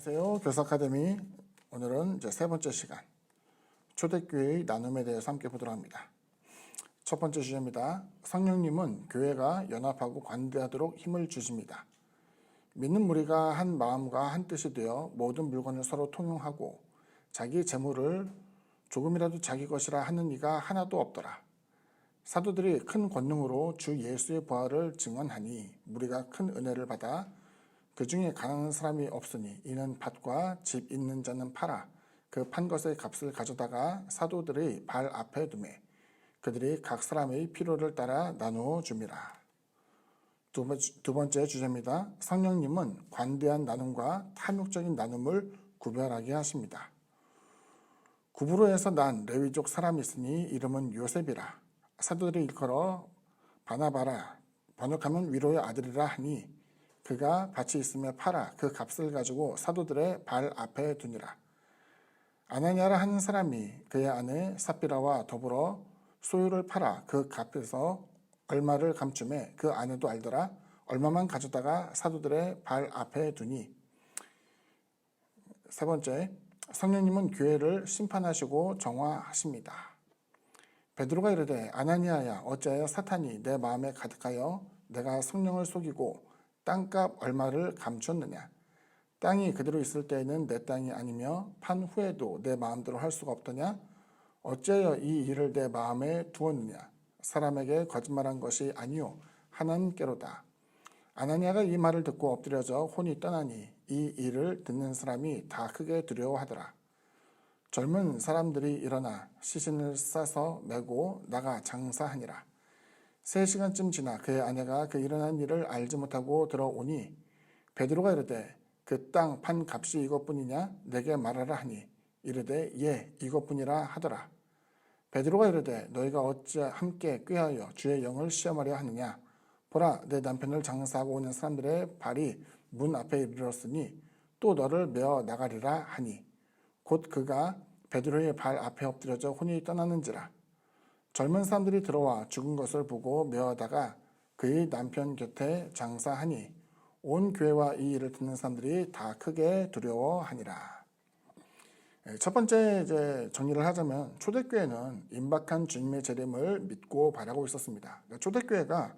안녕하세요. 교사 아카데미. 오늘은 이제 세 번째 시간 초대교회의 나눔에 대해서 함께 보도록 합니다. 첫 번째 주제입니다. 성령님은 교회가 연합하고 관대하도록 힘을 주십니다. 믿는 무리가 한 마음과 한 뜻이 되어 모든 물건을 서로 통용하고 자기 재물을 조금이라도 자기 것이라 하는 이가 하나도 없더라. 사도들이 큰 권능으로 주 예수의 부활을 증언하니 무리가 큰 은혜를 받아 그 중에 가난한 사람이 없으니 이는 밭과 집 있는 자는 팔아 그 판 것의 값을 가져다가 사도들의 발 앞에 두매 그들이 각 사람의 필요를 따라 나누어 줍니다. 두 번째 주제입니다. 성령님은 관대한 나눔과 탐욕적인 나눔을 구별하게 하십니다. 구브로에서 난 레위족 사람이 있으니 이름은 요셉이라. 사도들이 일컬어 바나바라, 번역하면 위로의 아들이라 하니 그가 밭이 있으며 팔아 그 값을 가지고 사도들의 발 앞에 두니라. 아나니아라 하는 사람이 그의 아내 삽비라와 더불어 소유를 팔아 그 값에서 얼마를 감춤해 그 아내도 알더라. 얼마만 가져다가 사도들의 발 앞에 두니. 세 번째, 성령님은 교회를 심판하시고 정화하십니다. 베드로가 이르되 아나니아야 어찌하여 사탄이 내 마음에 가득하여 내가 성령을 속이고 땅값 얼마를 감췄느냐. 땅이 그대로 있을 때에는 내 땅이 아니며 판 후에도 내 마음대로 할 수가 없더냐. 어찌하여 이 일을 내 마음에 두었느냐. 사람에게 거짓말한 것이 아니요 하나님께로다. 아나니아가 이 말을 듣고 엎드려져 혼이 떠나니 이 일을 듣는 사람이 다 크게 두려워하더라. 젊은 사람들이 일어나 시신을 싸서 메고 나가 장사하니라. 3시간쯤 지나 그의 아내가 그 일어난 일을 알지 못하고 들어오니 베드로가 이르되 그 땅 판 값이 이것뿐이냐 내게 말하라 하니 이르되 예 이것뿐이라 하더라. 베드로가 이르되 너희가 어찌 함께 꾀하여 주의 영을 시험하려 하느냐. 보라 내 남편을 장사하고 오는 사람들의 발이 문 앞에 이르렀으니 또 너를 메어 나가리라 하니 곧 그가 베드로의 발 앞에 엎드려져 혼이 떠나는지라. 젊은 사람들이 들어와 죽은 것을 보고 메어다가 그의 남편 곁에 장사하니 온 교회와 이 일을 듣는 사람들이 다 크게 두려워하니라. 첫 번째 이제 정리를 하자면 초대교회는 임박한 주님의 재림을 믿고 바라고 있었습니다. 초대교회가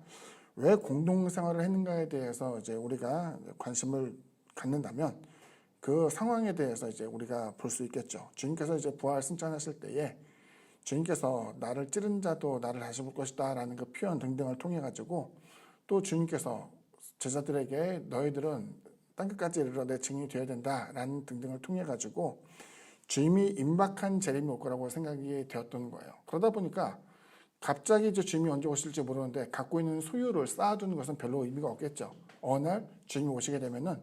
왜 공동생활을 했는가에 대해서 이제 우리가 관심을 갖는다면 그 상황에 대해서 이제 우리가 볼 수 있겠죠. 주님께서 이제 부활 승천하실 때에 주님께서 나를 찌른 자도 나를 다시 볼 것이다 라는 그 표현 등등을 통해 가지고 또 주님께서 제자들에게 너희들은 땅끝까지 이르러 내 증인이 되어야 된다 라는 등등을 통해 가지고 주님이 임박한 재림이 올 거라고 생각이 되었던 거예요. 그러다 보니까 갑자기 이제 주님이 언제 오실지 모르는데 갖고 있는 소유를 쌓아두는 것은 별로 의미가 없겠죠. 어느 날 주님이 오시게 되면은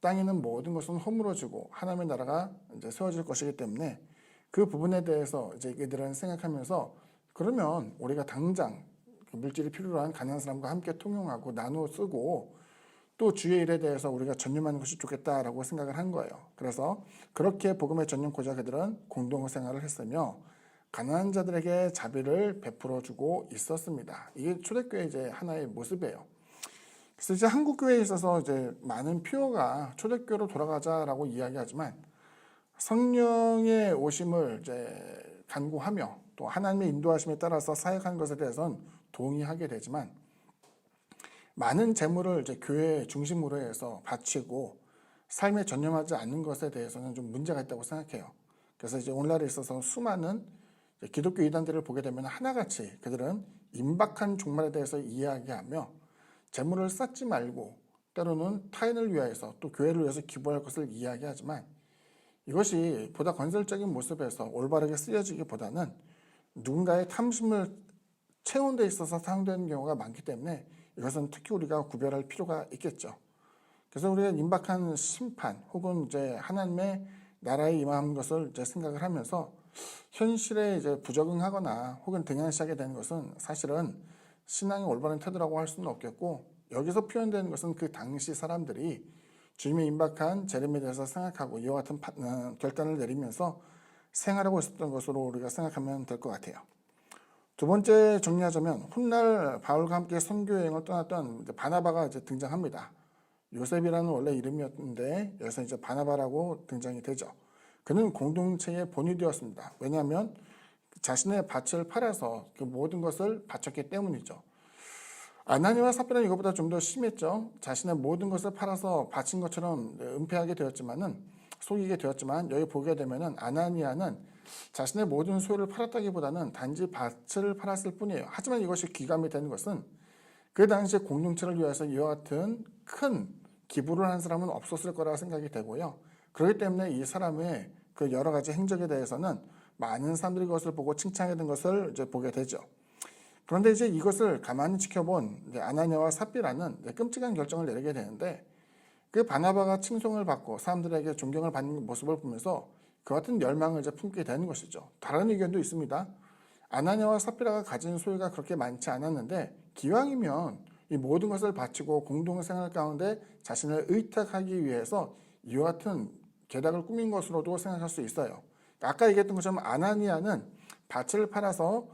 땅에 있는 모든 것은 허물어지고 하나님의 나라가 이제 세워질 것이기 때문에 그 부분에 대해서 이제 이들은 생각하면서 그러면 우리가 당장 물질이 필요로 한 가난한 사람과 함께 통용하고 나누어 쓰고 또 주의 일에 대해서 우리가 전념하는 것이 좋겠다라고 생각을 한 거예요. 그래서 그렇게 복음에 전념고자 그들은 공동생활을 했으며 가난한 자들에게 자비를 베풀어 주고 있었습니다. 이게 초대교회 이제 하나의 모습이에요. 그래서 이제 한국 교회에 있어서 이제 많은 표어가 초대교회로 돌아가자라고 이야기하지만 성령의 오심을 이제 간구하며 또 하나님의 인도하심에 따라서 사역하는 것에 대해서는 동의하게 되지만 많은 재물을 이제 교회 중심으로 해서 바치고 삶에 전념하지 않는 것에 대해서는 좀 문제가 있다고 생각해요. 그래서 이제 오늘날에 있어서 수많은 기독교 이단들을 보게 되면 하나같이 그들은 임박한 종말에 대해서 이야기하며 재물을 쌓지 말고 때로는 타인을 위하여서 또 교회를 위해서 기부할 것을 이야기하지만 이것이 보다 건설적인 모습에서 올바르게 쓰여지기보다는 누군가의 탐심을 채우는 데 있어서 사용되는 경우가 많기 때문에 이것은 특히 우리가 구별할 필요가 있겠죠. 그래서 우리가 임박한 심판 혹은 이제 하나님의 나라에 임하는 것을 이제 생각을 하면서 현실에 이제 부적응하거나 혹은 등한시하게 되는 것은 사실은 신앙의 올바른 태도라고 할 수는 없겠고 여기서 표현되는 것은 그 당시 사람들이 주님의 임박한 재림에 대해서 생각하고 이와 같은 결단을 내리면서 생활하고 있었던 것으로 우리가 생각하면 될 것 같아요. 두 번째 정리하자면 훗날 바울과 함께 선교 여행을 떠났던 바나바가 이제 등장합니다. 요셉이라는 원래 이름이었는데 여기서 이제 바나바라고 등장이 되죠. 그는 공동체의 본이 되었습니다. 왜냐하면 자신의 밭을 팔아서 그 모든 것을 바쳤기 때문이죠. 아나니와 삽비라는 이것보다 좀 더 심했죠. 자신의 모든 것을 팔아서 바친 것처럼 은폐하게 되었지만은, 속이게 되었지만, 여기 보게 되면은 아나니아는 자신의 모든 소유를 팔았다기보다는 단지 밭을 팔았을 뿐이에요. 하지만 이것이 귀감이 되는 것은 그 당시 공동체를 위해서 이와 같은 큰 기부를 한 사람은 없었을 거라 생각이 되고요. 그렇기 때문에 이 사람의 그 여러 가지 행적에 대해서는 많은 사람들이 그것을 보고 칭찬하게 된 것을 이제 보게 되죠. 그런데 이제 이것을 가만히 지켜본 아나니아와 삽비라는 끔찍한 결정을 내리게 되는데, 그 바나바가 칭송을 받고 사람들에게 존경을 받는 모습을 보면서 그 같은 열망을 이제 품게 되는 것이죠. 다른 의견도 있습니다. 아나니아와 삽비라가 가진 소유가 그렇게 많지 않았는데 기왕이면 이 모든 것을 바치고 공동생활 가운데 자신을 의탁하기 위해서 이와 같은 계략을 꾸민 것으로도 생각할 수 있어요. 아까 얘기했던 것처럼 아나니아는 밭을 팔아서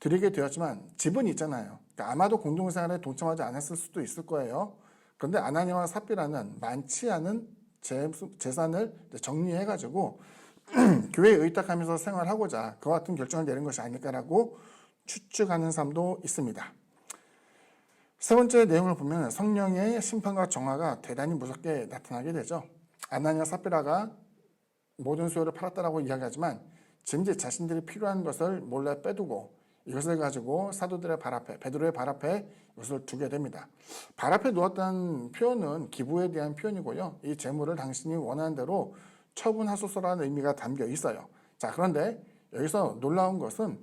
드리게 되었지만 집은 있잖아요. 그러니까 아마도 공동생활에 동참하지 않았을 수도 있을 거예요. 그런데 아나니아와 삽비라는 많지 않은 재산을 정리해가지고 교회에 의탁하면서 생활하고자 그와 같은 결정을 내린 것이 아닐까라고 추측하는 사람도 있습니다. 세 번째 내용을 보면 성령의 심판과 정화가 대단히 무섭게 나타나게 되죠. 아나니아 삽비라가 모든 소유를 팔았다라고 이야기하지만 짐짓 자신들이 필요한 것을 몰래 빼두고 이것을 가지고 사도들의 발 앞에, 베드로의 발 앞에 이것을 두게 됩니다. 발 앞에 놓았다는 표현은 기부에 대한 표현이고요. 이 재물을 당신이 원하는 대로 처분하소서라는 의미가 담겨 있어요. 자, 그런데 여기서 놀라운 것은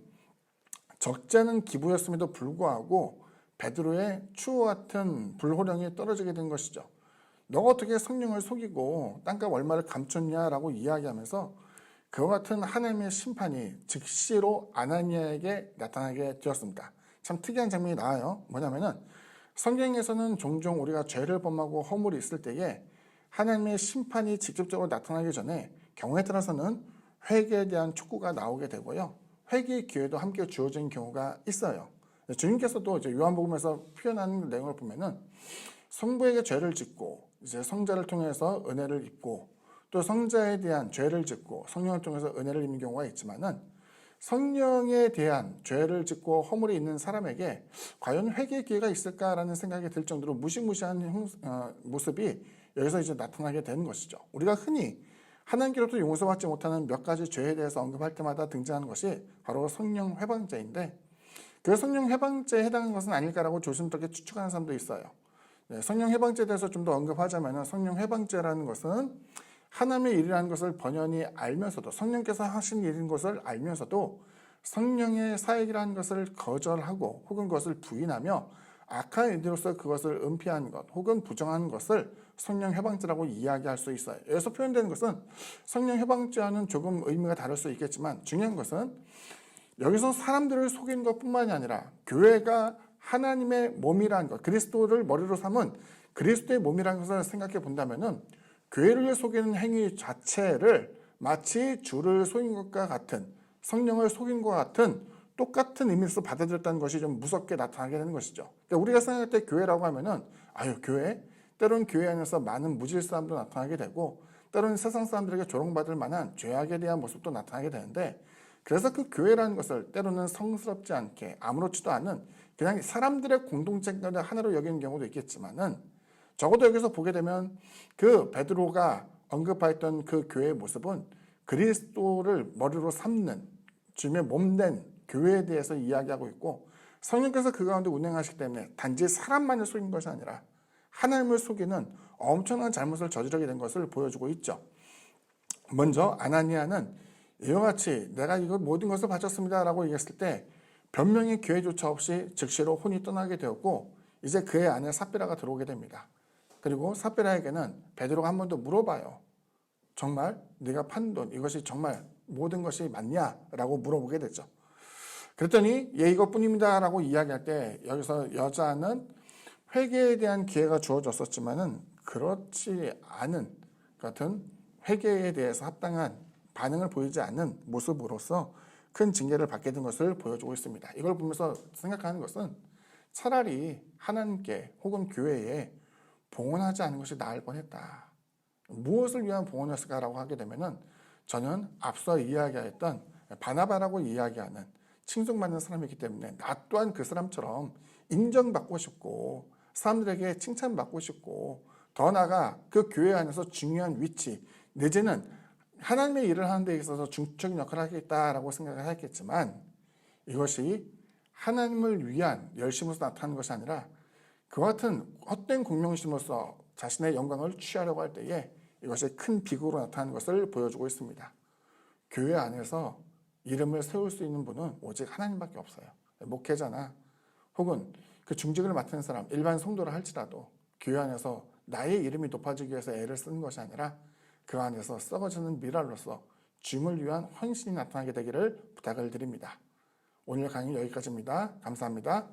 적잖은 기부였음에도 불구하고 베드로의 추와 같은 불호령이 떨어지게 된 것이죠. 너가 어떻게 성령을 속이고 땅값 얼마를 감췄냐라고 이야기하면서 그와 같은 하나님의 심판이 즉시로 아나니아에게 나타나게 되었습니다. 참 특이한 장면이 나와요. 뭐냐면은 성경에서는 종종 우리가 죄를 범하고 허물이 있을 때에 하나님의 심판이 직접적으로 나타나기 전에 경우에 따라서는 회개에 대한 촉구가 나오게 되고요. 회개의 기회도 함께 주어진 경우가 있어요. 주님께서도 이제 요한복음에서 표현하는 내용을 보면은 성부에게 죄를 짓고 이제 성자를 통해서 은혜를 입고 또 성자에 대한 죄를 짓고 성령을 통해서 은혜를 입는 경우가 있지만은 성령에 대한 죄를 짓고 허물이 있는 사람에게 과연 회개의 기회가 있을까라는 생각이 들 정도로 무시무시한 모습이 여기서 이제 나타나게 되는 것이죠. 우리가 흔히 하나님께로부터 용서받지 못하는 몇 가지 죄에 대해서 언급할 때마다 등장하는 것이 바로 성령 회방죄인데, 그 성령 회방죄에 해당하는 것은 아닐까라고 조심스럽게 추측하는 사람도 있어요. 성령 회방죄에 대해서 좀 더 언급하자면 성령 회방죄라는 것은 하나님의 일이라는 것을 번연히 알면서도, 성령께서 하신 일인 것을 알면서도 성령의 사역이라는 것을 거절하고 혹은 그것을 부인하며 악한 의도로서 그것을 은폐하는 것 혹은 부정하는 것을 성령 회방죄라고 이야기할 수 있어요. 여기서 표현되는 것은 성령 회방죄와는 조금 의미가 다를 수 있겠지만 중요한 것은 여기서 사람들을 속이는 것뿐만이 아니라 교회가 하나님의 몸이라는 것, 그리스도를 머리로 삼은 그리스도의 몸이라는 것을 생각해 본다면은 교회를 속이는 행위 자체를 마치 주를 속인 것과 같은, 성령을 속인 것과 같은 똑같은 의미에서 받아들였다는 것이 좀 무섭게 나타나게 되는 것이죠. 그러니까 우리가 생각할 때 교회라고 하면은 교회? 때로는 교회 안에서 많은 무질서함도 나타나게 되고 때로는 세상 사람들에게 조롱받을 만한 죄악에 대한 모습도 나타나게 되는데, 그래서 그 교회라는 것을 때로는 성스럽지 않게 아무렇지도 않은 그냥 사람들의 공동체 가운데 하나로 여기는 경우도 있겠지만은 적어도 여기서 보게 되면 그 베드로가 언급하였던 그 교회의 모습은 그리스도를 머리로 삼는 주님의 몸된 교회에 대해서 이야기하고 있고, 성령께서 그 가운데 운행하시기 때문에 단지 사람만을 속인 것이 아니라 하나님을 속이는 엄청난 잘못을 저지르게 된 것을 보여주고 있죠. 먼저 아나니아는 이와 같이 내가 이거 모든 것을 바쳤습니다 라고 얘기했을 때 변명의 기회조차 없이 즉시로 혼이 떠나게 되었고, 이제 그의 아내 삽비라가 들어오게 됩니다. 그리고 삽비라에게는 베드로가 한 번 더 물어봐요. 정말 네가 판 돈 이것이 정말 모든 것이 맞냐? 라고 물어보게 되죠. 그랬더니 예, 이것뿐입니다 라고 이야기할 때 여기서 여자는 회개에 대한 기회가 주어졌었지만은 그렇지 않은 같은 회개에 대해서 합당한 반응을 보이지 않는 모습으로서 큰 징계를 받게 된 것을 보여주고 있습니다. 이걸 보면서 생각하는 것은 차라리 하나님께 혹은 교회에 봉헌하지 않은 것이 나을 뻔했다. 무엇을 위한 봉헌이었을까라고 하게 되면은 저는 앞서 이야기했던 바나바라고 이야기하는 칭송받는 사람이기 때문에 나 또한 그 사람처럼 인정받고 싶고 사람들에게 칭찬받고 싶고 더 나아가 그 교회 안에서 중요한 위치 내지는 하나님의 일을 하는 데 있어서 중적인 역할을 하겠다라고 생각을 했겠지만 이것이 하나님을 위한 열심으로서 나타나는 것이 아니라 그와 같은 헛된 공명심으로써 자신의 영광을 취하려고 할 때에 이것이 큰 비극으로 나타나는 것을 보여주고 있습니다. 교회 안에서 이름을 세울 수 있는 분은 오직 하나님밖에 없어요. 목회자나 혹은 그 중직을 맡은 사람, 일반 성도를 할지라도 교회 안에서 나의 이름이 높아지기 위해서 애를 쓰는 것이 아니라 그 안에서 썩어지는 미랄로서 주님을 위한 헌신이 나타나게 되기를 부탁을 드립니다. 오늘 강의 여기까지입니다. 감사합니다.